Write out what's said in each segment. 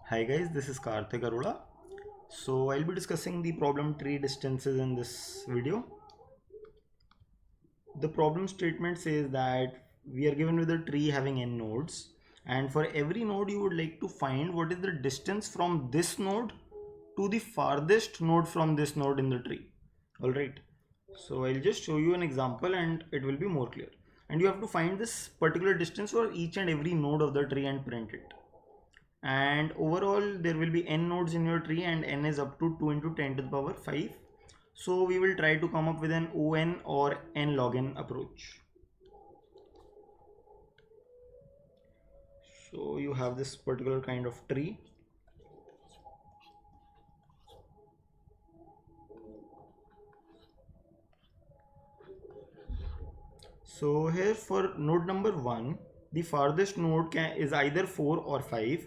Hi guys, this is Karthik Arora. So I'll be discussing the problem tree distances in this video. The problem statement says that we are given with a tree having n nodes, and for every node you would like to find what is the distance from this node to the farthest node from this node in the tree. Alright, so I'll just show you an example and it will be more clear. And you have to find this particular distance for each and every node of the tree and print it. And overall there will be n nodes in your tree and n is up to 2 into 10 to the power 5. So we will try to come up with an on or n log n approach. So you have this particular kind of tree. So here for node number 1, the farthest node is either 4 or 5,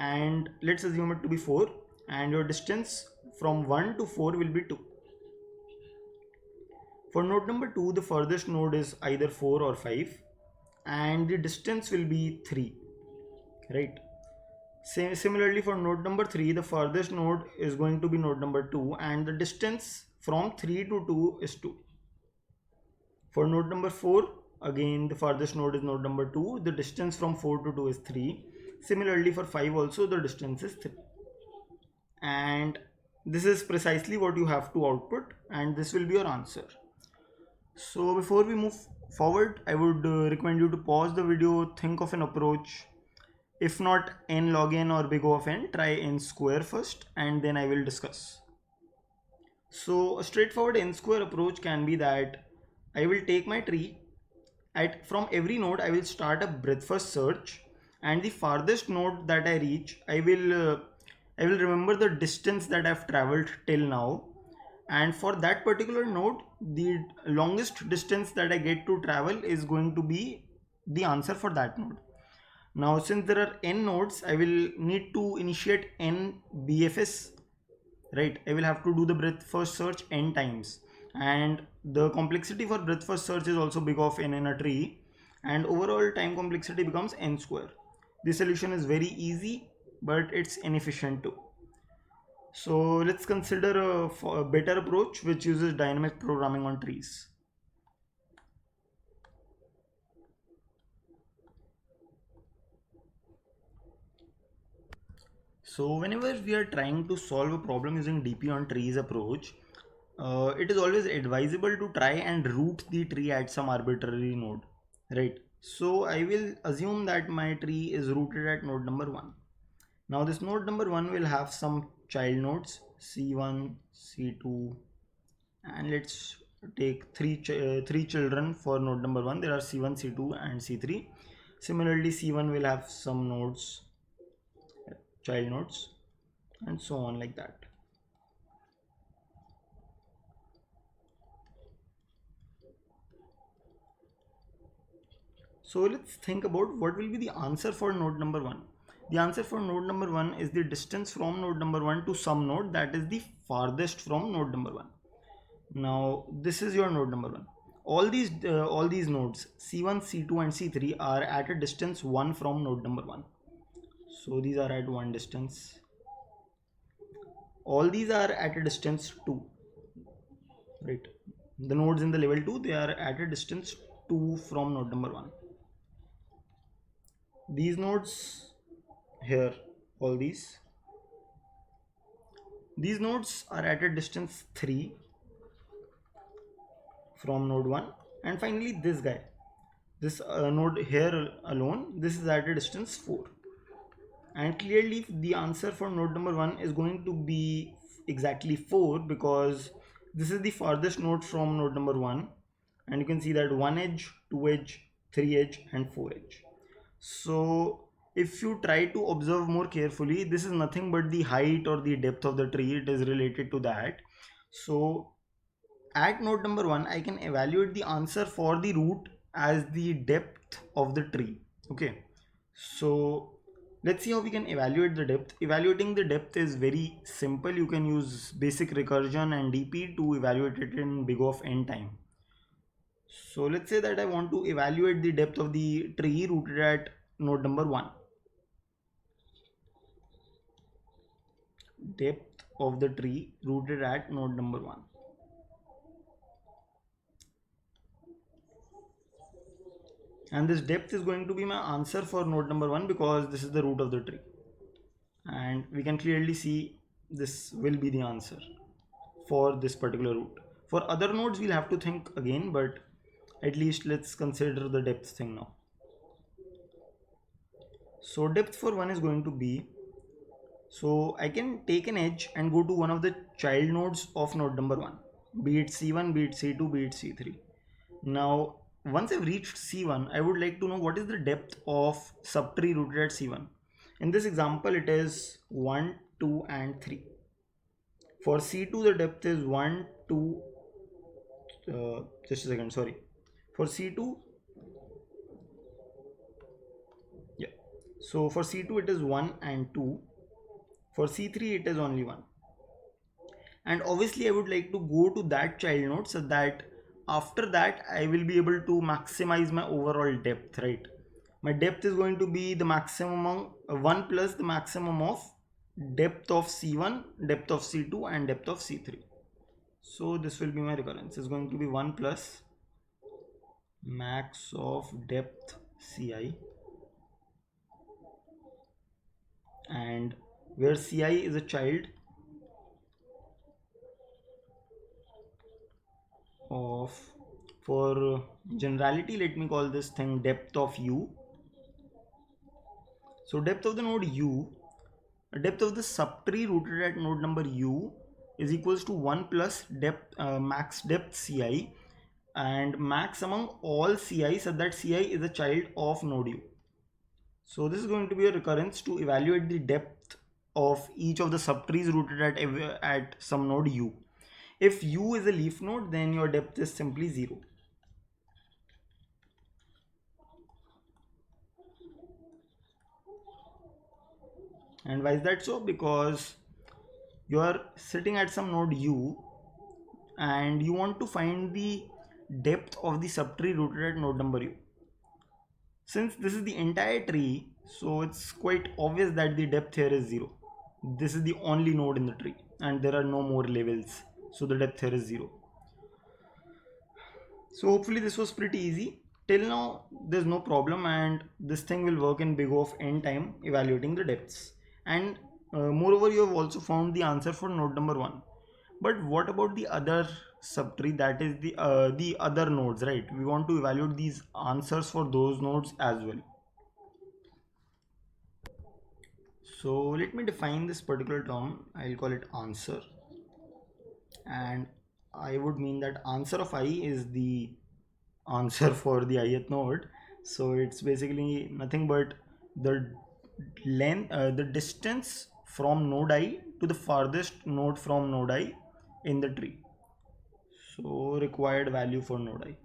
and let's assume it to be 4, and your distance from 1 to 4 will be 2. For node number 2, the furthest node is either 4 or 5 and the distance will be 3, right? Similarly for node number 3, the furthest node is going to be node number 2 and the distance from 3 to 2 is 2. For node number 4, again the farthest node is node number 2, the distance from 4 to 2 is 3. Similarly for 5 also the distance is 3. And this is precisely what you have to output and this will be your answer. So before we move forward, I would recommend you to pause the video, think of an approach. If not n log n or big O of n, try n square first and then I will discuss. So a straightforward n square approach can be that I will take my tree, from every node I will start a breadth first search, and the farthest node that I reach I will remember the distance that I've traveled till now, and for that particular node the longest distance that I get to travel is going to be the answer for that node. Now since there are n nodes, I will need to initiate n BFS, right? I will have to do the breadth first search n times, and the complexity for breadth first search is also big of n in a tree, and overall time complexity becomes n square. This solution is very easy but it's inefficient too. So let's consider a better approach which uses dynamic programming on trees. So whenever we are trying to solve a problem using DP on trees approach, it is always advisable to try and root the tree at some arbitrary node, right? So I will assume that my tree is rooted at node number 1. Now this node number 1 will have some child nodes C1, C2, and let's take three children for node number 1. There are C1, C2 and C3. Similarly C1 will have some nodes, child nodes, and so on like that. So let's think about what will be the answer for node number 1. The answer for node number 1 is the distance from node number 1 to some node that is the farthest from node number 1. Now this is your node number 1. All these nodes C1, C2 and C3 are at a distance 1 from node number 1. So these are at 1 distance. All these are at a distance 2. Right. The nodes in the level 2, they are at a distance 2 from node number 1. These nodes here, all these nodes are at a distance 3 from node 1, and finally this guy, this node here alone, this is at a distance 4. And clearly the answer for node number 1 is going to be exactly 4 because this is the farthest node from node number 1, and you can see that 1 edge, 2 edge, 3 edge and 4 edge. So if you try to observe more carefully, this is nothing but the height or the depth of the tree. It is related to that. So at node number 1 I can evaluate the answer for the root as the depth of the tree. Okay, so let's see how we can evaluate the depth. Evaluating the depth is very simple. You can use basic recursion and DP to evaluate it in big O of n time. So let's say that I want to evaluate the depth of the tree rooted at node number 1. depth of the tree rooted at node number 1. And this depth is going to be my answer for node number 1 because this is the root of the tree. And we can clearly see this will be the answer for this particular root. For other nodes we'll have to think again, but at least let's consider the depth thing now. So depth for 1 is going to be, so I can take an edge and go to one of the child nodes of node number 1, be it C1, be it C2, be it C3. Now once I've reached C1, I would like to know what is the depth of subtree rooted at C1. In this example it is 1, 2 and 3. For C2 the depth is 1, 2, just a second, sorry. For C2, yeah. So for C2 it is 1 and 2. For C3 it is only 1. And obviously I would like to go to that child node so that after that I will be able to maximize my overall depth, right? My depth is going to be the maximum 1 plus the maximum of depth of C1, depth of C2 and depth of C3. So this will be my recurrence. It's going to be 1 plus max of depth Ci, and where Ci is a child of, for generality let me call this thing depth of U. So depth of the node U, depth of the subtree rooted at node number U is equals to 1 plus depth max depth Ci, and max among all Ci so that Ci is a child of node U. So this is going to be a recurrence to evaluate the depth of each of the subtrees rooted at some node U. If U is a leaf node, then your depth is simply 0. And why is that so? Because you are sitting at some node U and you want to find the depth of the subtree rooted at node number U. Since this is the entire tree, so it's quite obvious that the depth here is 0. This is the only node in the tree and there are no more levels, so the depth here is 0. So hopefully this was pretty easy. Till now there's no problem, and this thing will work in big O of n time evaluating the depths. And moreover, you have also found the answer for node number 1. But what about the other subtree, that is the other nodes, right? We want to evaluate these answers for those nodes as well. So let me define this particular term. I'll call it answer, and I would mean that answer of I is the answer for the ith node. So it's basically nothing but the length, the distance from node I to the farthest node from node I in the tree. So required value for node I.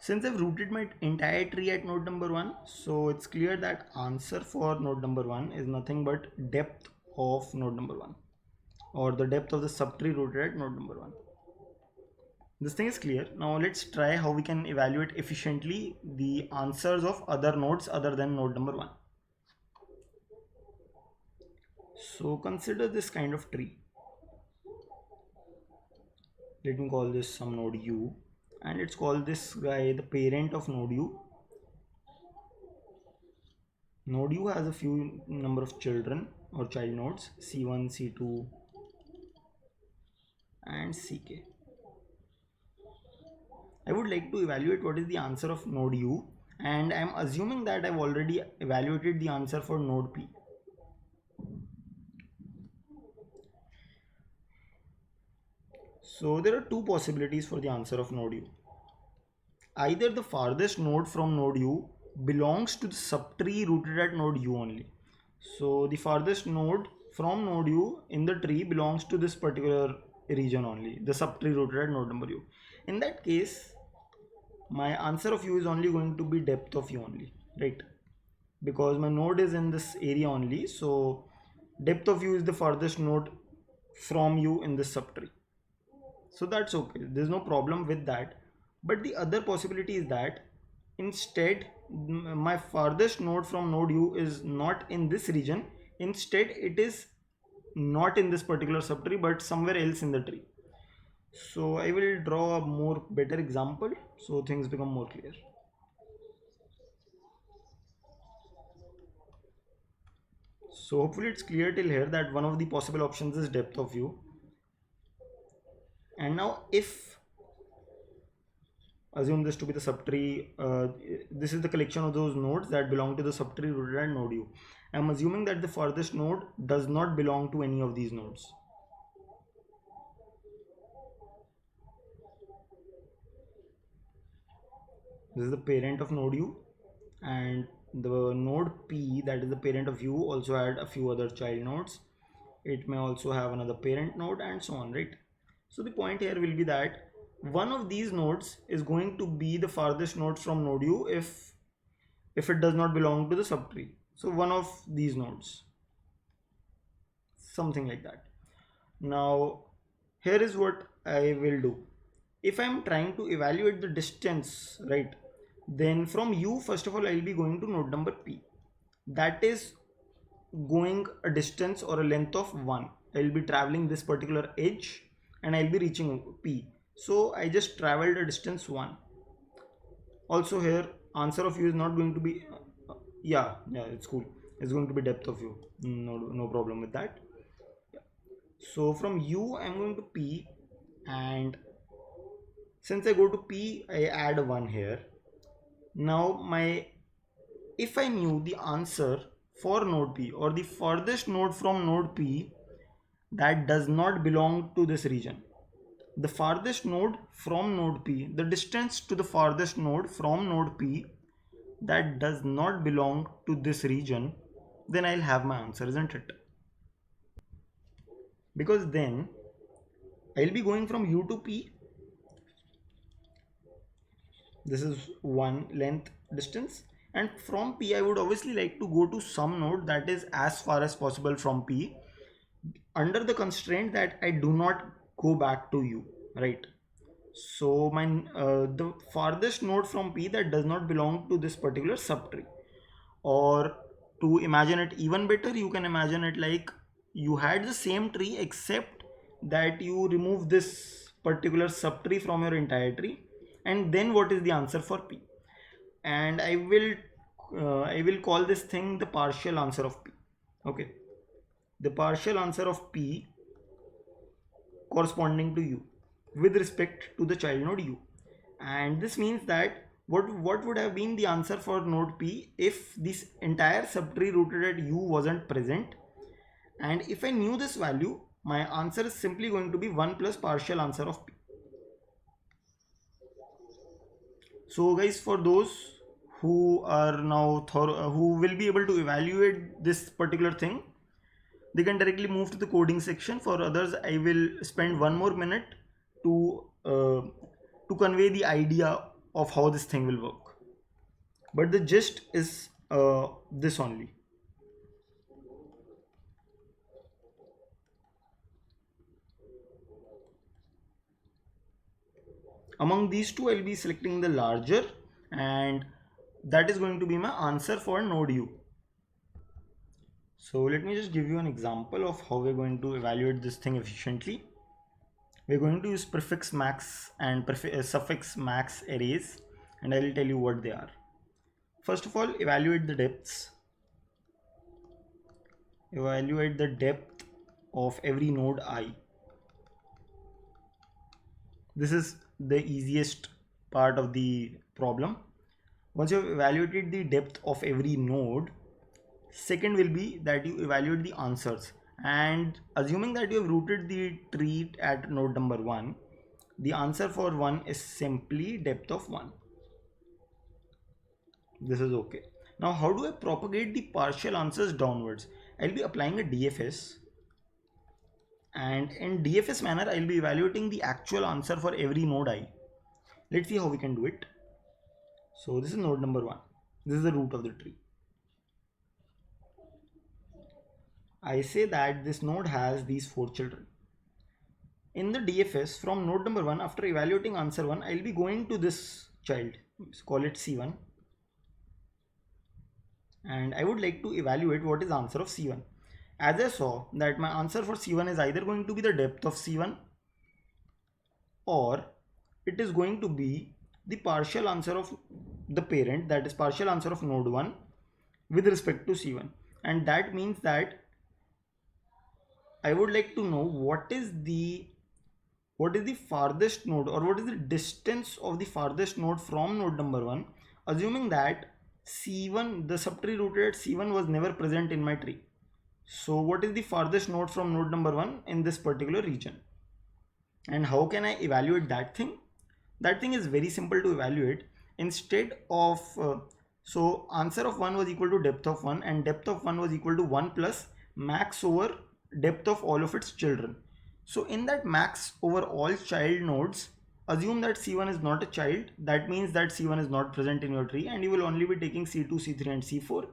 Since I've rooted my entire tree at node number 1, so it's clear that answer for node number 1 is nothing but depth of node number 1, or the depth of the subtree rooted at node number 1. This thing is clear. Now let's try how we can evaluate efficiently the answers of other nodes other than node number 1. So consider this kind of tree. Let me call this some node U, and let's call this guy the parent of node U. Node U has a few number of children or child nodes, C1, C2 and CK. I would like to evaluate what is the answer of node U, and I am assuming that I've already evaluated the answer for node P. So there are two possibilities for the answer of node U. Either the farthest node from node U belongs to the subtree rooted at node U only. So the farthest node from node U in the tree belongs to this particular region only, the subtree rooted at node number U. In that case, my answer of U is only going to be depth of U only, right? Because my node is in this area only, so depth of U is the farthest node from U in this subtree. So that's okay, there's no problem with that. But the other possibility is that instead my farthest node from node u is not in this region. Instead it is not in this particular subtree but somewhere else in the tree. So I will draw a more better example so things become more clear. So hopefully it's clear till here that one of the possible options is depth of view. And now if assume this to be the subtree, this is the collection of those nodes that belong to the subtree rooted at node u. I'm assuming that the farthest node does not belong to any of these nodes. This is the parent of node u, and the node p, that is the parent of u, also had a few other child nodes. It may also have another parent node and so on, right? So the point here will be that one of these nodes is going to be the farthest node from node u if it does not belong to the subtree. So one of these nodes, something like that. Now here is what I will do. If I am trying to evaluate the distance, right, then from u, first of all, I will be going to node number p. That is going a distance or a length of 1. I will be traveling this particular edge and I will be reaching p. So I just traveled a distance 1. Also here answer of u is not going to be yeah, it's cool. It's going to be depth of view. No problem with that. So from u I'm going to p, and since I go to p I add a 1 here. Now if I knew the answer for node p, or the farthest node from node p that does not belong to this region, the farthest node from node p, the distance to the farthest node from node p that does not belong to this region, then I'll have my answer, isn't it? Because then I'll be going from u to p. This is one length distance, and from p I would obviously like to go to some node that is as far as possible from p, under the constraint that I do not go back to u, right? So my the farthest node from p that does not belong to this particular subtree. Or to imagine it even better, you can imagine it like you had the same tree except that you remove this particular subtree from your entire tree, and then what is the answer for p? And I will call this thing the partial answer of p. Okay, the partial answer of p corresponding to u with respect to the child node u. And this means that what would have been the answer for node p if this entire subtree rooted at u wasn't present? And if I knew this value, my answer is simply going to be 1 plus partial answer of p. So guys, for those who are now who will be able to evaluate this particular thing, they can directly move to the coding section. For others, I will spend one more minute to convey the idea of how this thing will work. But the gist is this only. Among these two, I'll be selecting the larger, and that is going to be my answer for node u. So let me just give you an example of how we're going to evaluate this thing efficiently. We're going to use prefix max and suffix max arrays, and I will tell you what they are. First of all, evaluate the depths. Evaluate the depth of every node I. This is the easiest part of the problem. Once you have evaluated the depth of every node, second will be that you evaluate the answers. And assuming that you have rooted the tree at node number 1, the answer for 1 is simply depth of 1. This is okay. Now how do I propagate the partial answers downwards? I'll be applying a DFS, and in DFS manner I'll be evaluating the actual answer for every node I. Let's see how we can do it. So this is node number 1. This is the root of the tree. I say that this node has these 4 children. in the DFS from node number 1, after evaluating answer 1, I'll be going to this child, let's call it C1, and I would like to evaluate what is the answer of C1. As I saw that my answer for C1 is either going to be the depth of C1 or it is going to be the partial answer of the parent, that is partial answer of node 1 with respect to C1. And that means that I would like to know what is the farthest node, or what is the distance of the farthest node from node number 1, assuming that C1, the subtree rooted at C1 was never present in my tree. So what is the farthest node from node number 1 in this particular region? And how can I evaluate that thing? That thing is very simple to evaluate. Instead of so answer of 1 was equal to depth of 1, and depth of 1 was equal to 1 plus max over depth of all of its children. So in that max over all child nodes, assume that C1 is not a child. That means that C1 is not present in your tree, and you will only be taking C2, C3 and C4,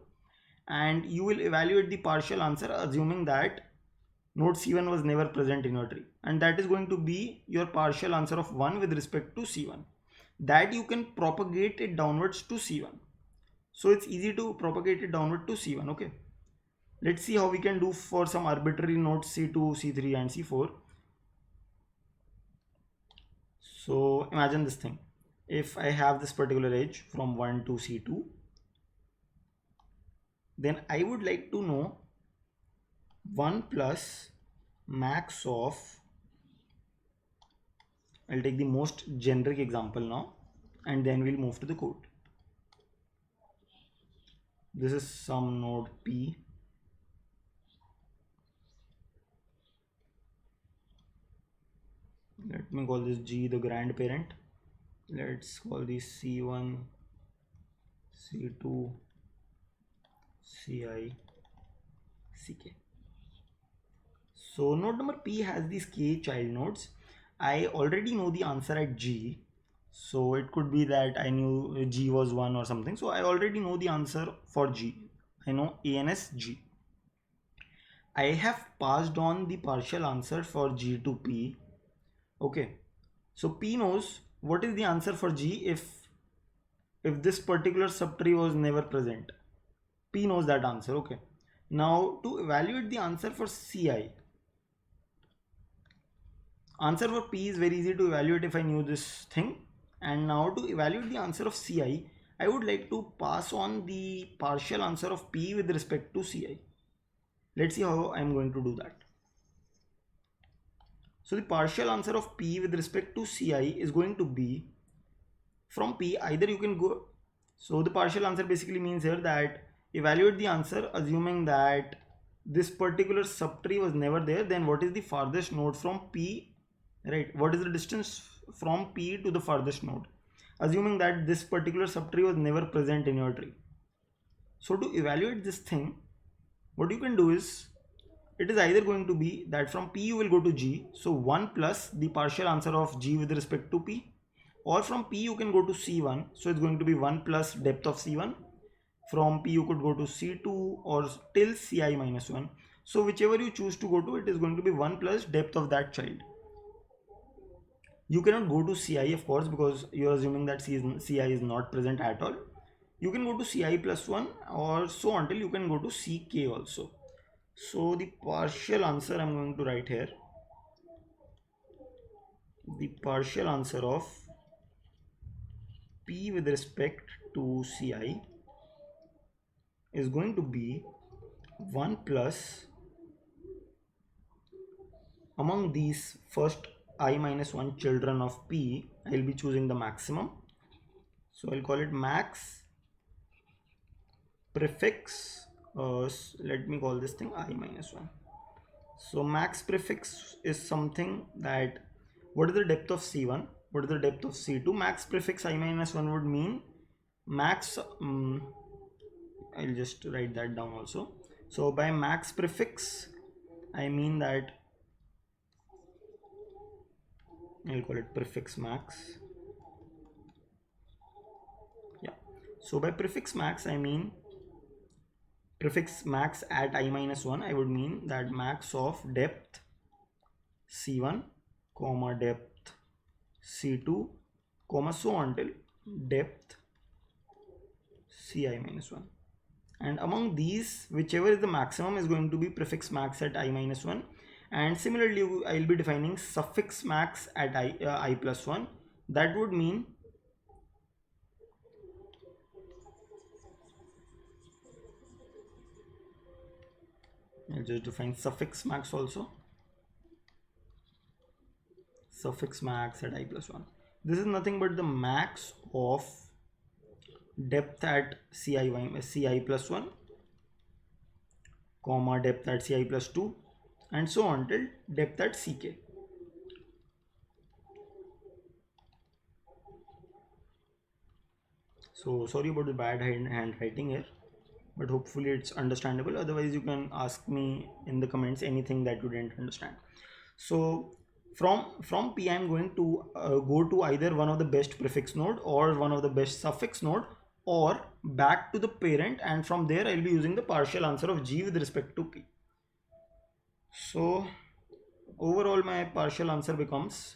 and you will evaluate the partial answer assuming that node C1 was never present in your tree, and that is going to be your partial answer of 1 with respect to C1. That you can propagate it downwards to C1. So it's easy to propagate it downward to C1. Okay, let's see how we can do for some arbitrary nodes C2, C3 and C4. So imagine this thing. If I have this particular edge from 1 to C2, then I would like to know 1 plus max of, I'll take the most generic example now, and then we'll move to the code. This is some node P. Let me call this G, the grandparent. Let's call this C1, C2, Ci, Ck. So node number P has these k child nodes. I already know the answer at G. So it could be that I knew G was 1 or something. So I already know the answer for G. I know ANS G. I have passed on the partial answer for G to P. Okay. So P knows what is the answer for G if this particular subtree was never present. P knows that answer. Okay. Now to evaluate the answer for Ci, answer for P is very easy to evaluate if I knew this thing. And now to evaluate the answer of Ci, I would like to pass on the partial answer of P with respect to Ci. Let's see how I am going to do that. So the partial answer of P with respect to Ci is going to be, from P either you can go, so the partial answer basically means here that evaluate the answer assuming that this particular subtree was never there, then what is the farthest node from P, right? What is the distance from P to the farthest node, assuming that this particular subtree was never present in your tree. So to evaluate this thing, what you can do is, it is either going to be that from P you will go to G, so 1 plus the partial answer of G with respect to P, or from P you can go to C1, so it's going to be 1 plus depth of C1. From P you could go to C2 or till Ci minus 1. So whichever you choose to go to, it is going to be 1 plus depth of that child. You cannot go to Ci, of course, because you are assuming that Ci is not present at all. You can go to Ci plus 1 or so until you can go to Ck also. So the partial answer I'm going to write here. The partial answer of P with respect to Ci is going to be 1 plus, among these first I minus 1 children of P, I'll be choosing the maximum. So I'll call it max prefix, let me call this thing I minus 1. So max prefix is something that, what is the depth of C1, what is the depth of C2, max prefix I minus 1 would mean max, I'll just write that down also. So by max prefix, I mean that I'll call it prefix max. Yeah. So by prefix max, I mean prefix max at I minus 1. I would mean that max of depth C1 comma depth C2, comma so on till depth Ci minus 1. And among these, whichever is the maximum is going to be prefix max at I minus 1. And similarly, I will be defining suffix max at I plus 1. That would mean I'll just define suffix max also. Suffix max at I plus 1. This is nothing but the max of depth at Ci plus 1, comma depth at Ci plus 2, and so on till depth at Ck. So sorry about the bad handwriting here, but hopefully it's understandable. Otherwise you can ask me in the comments anything that you didn't understand. So from P I'm going to go to either one of the best prefix node or one of the best suffix node, or back to the parent, and from there I'll be using the partial answer of G with respect to P. So overall my partial answer becomes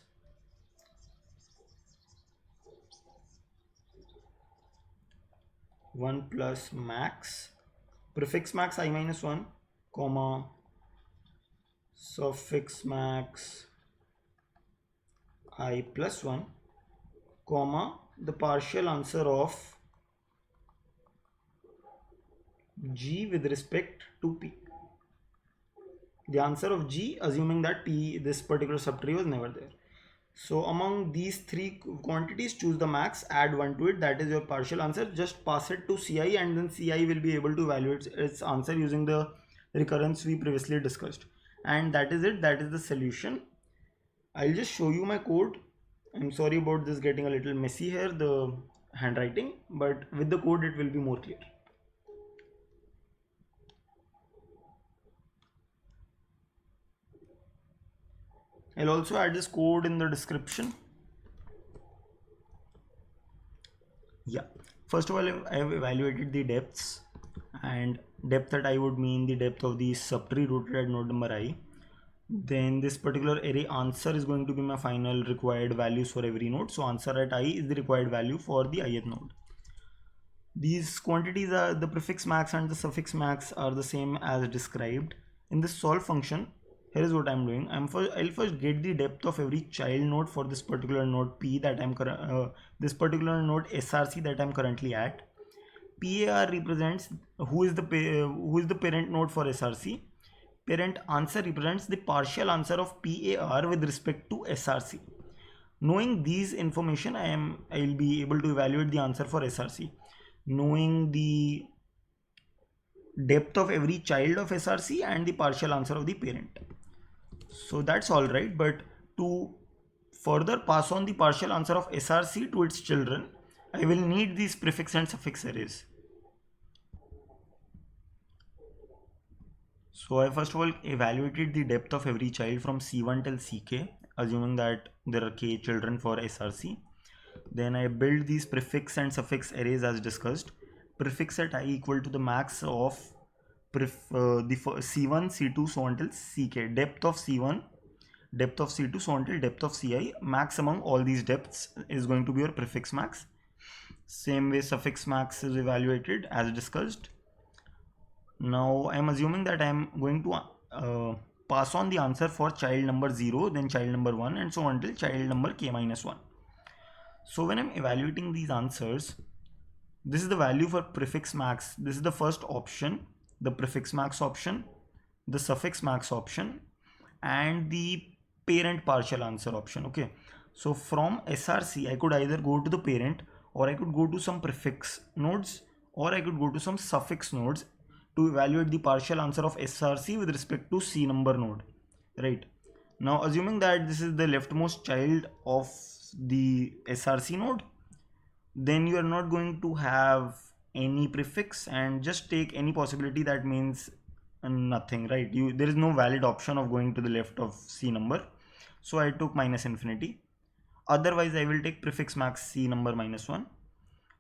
one plus max prefix max I minus 1, comma suffix max I plus 1, comma the partial answer of G with respect to P. The answer of G, assuming that P, this particular subtree, was never there. So among these three quantities, choose the max, add 1 to it, that is your partial answer. Just pass it to Ci, and then Ci will be able to evaluate its answer using the recurrence we previously discussed. And that is it, that is the solution. I'll just show you my code. I'm sorry about this getting a little messy here, the handwriting, but with the code it will be more clear. I'll also add this code in the description. Yeah, first of all, I have evaluated the depths, and depth at I would mean the depth of the subtree rooted at node number I. Then this particular array answer is going to be my final required values for every node. So answer at I is the required value for the ith node. These quantities are the prefix max and the suffix max are the same as described. In this solve function, here is what I'm doing. I'll first get the depth of every child node for this particular node P that I'm this particular node SRC that I'm currently at. PAR represents who is the parent node for SRC. Parent answer represents the partial answer of PAR with respect to SRC. Knowing these information, I'll be able to evaluate the answer for SRC. Knowing the depth of every child of SRC and the partial answer of the parent. So that's all right, but to further pass on the partial answer of SRC to its children, I will need these prefix and suffix arrays. So I first of all evaluated the depth of every child from C1 till Ck, assuming that there are k children for SRC. Then I build these prefix and suffix arrays as discussed. Prefix at I equal to the max of the C1, C2, so on till Ck. Depth of C1, depth of C2, so on till depth of Ci. Max among all these depths is going to be your prefix max. Same way suffix max is evaluated as discussed. Now I am assuming that I am going to pass on the answer for child number 0, then child number 1, and so on till child number k minus 1. So when I'm evaluating these answers, this is the value for prefix max. This is the first option, the prefix max option, the suffix max option, and the parent partial answer option. Okay, so from SRC I could either go to the parent, or I could go to some prefix nodes, or I could go to some suffix nodes to evaluate the partial answer of SRC with respect to C number node, right? Now assuming that this is the leftmost child of the SRC node, then you are not going to have any prefix and just take any possibility. That means nothing, right? There is no valid option of going to the left of C number, so I took minus infinity. Otherwise I will take prefix max C number minus 1.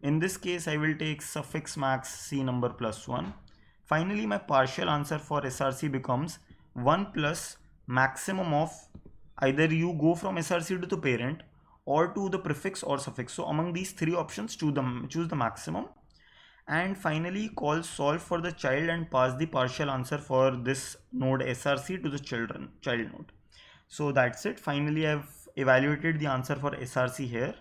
In this case I will take suffix max C number plus 1. Finally my partial answer for SRC becomes 1 plus maximum of either you go from SRC to the parent or to the prefix or suffix. So among these three options, choose the maximum. And finally, call solve for the child and pass the partial answer for this node SRC to the child node. So that's it. Finally, I've evaluated the answer for SRC here.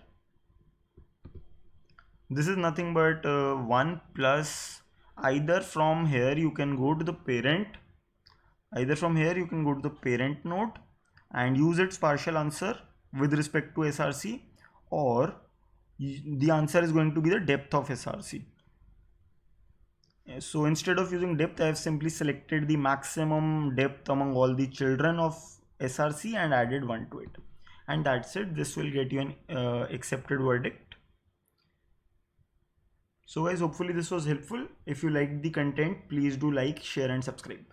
This is nothing but 1 plus, either from here you can go to the parent, node and use its partial answer with respect to SRC, or the answer is going to be the depth of SRC. So instead of using depth, I have simply selected the maximum depth among all the children of SRC and added 1 to it. And that's it. This will get you an accepted verdict. So guys, hopefully this was helpful. If you liked the content, please do like, share and subscribe.